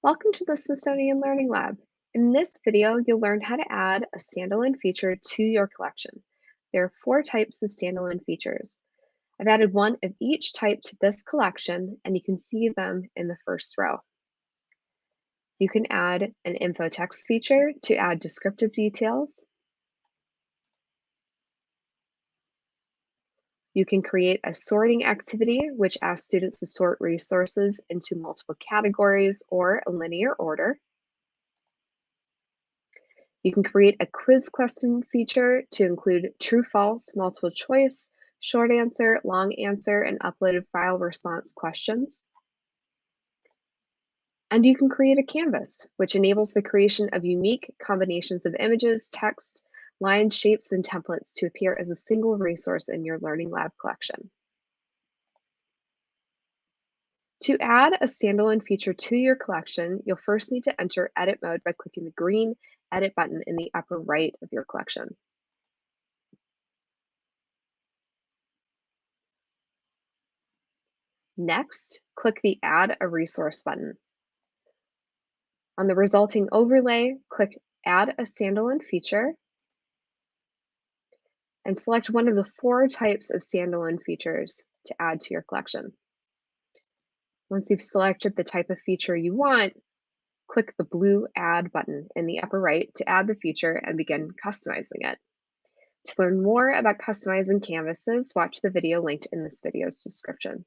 Welcome to the Smithsonian Learning Lab. In this video, you'll learn how to add a standalone feature to your collection. There are 4 types of standalone features. I've added one of each type to this collection, and you can see them in the first row. You can add an info text feature to add descriptive details. You can create a sorting activity, which asks students to sort resources into multiple categories or a linear order. You can create a quiz question feature to include true, false, multiple choice, short answer, long answer, and uploaded file response questions. And you can create a canvas, which enables the creation of unique combinations of images, text, lines, shapes, and templates to appear as a single resource in your Learning Lab collection. To add a standalone feature to your collection, you'll first need to enter edit mode by clicking the green edit button in the upper right of your collection. Next, click the Add a Resource button. On the resulting overlay, click Add a Standalone Feature and select one of the 4 types of standalone features to add to your collection. Once you've selected the type of feature you want, click the blue Add button in the upper right to add the feature and begin customizing it. To learn more about customizing canvases, watch the video linked in this video's description.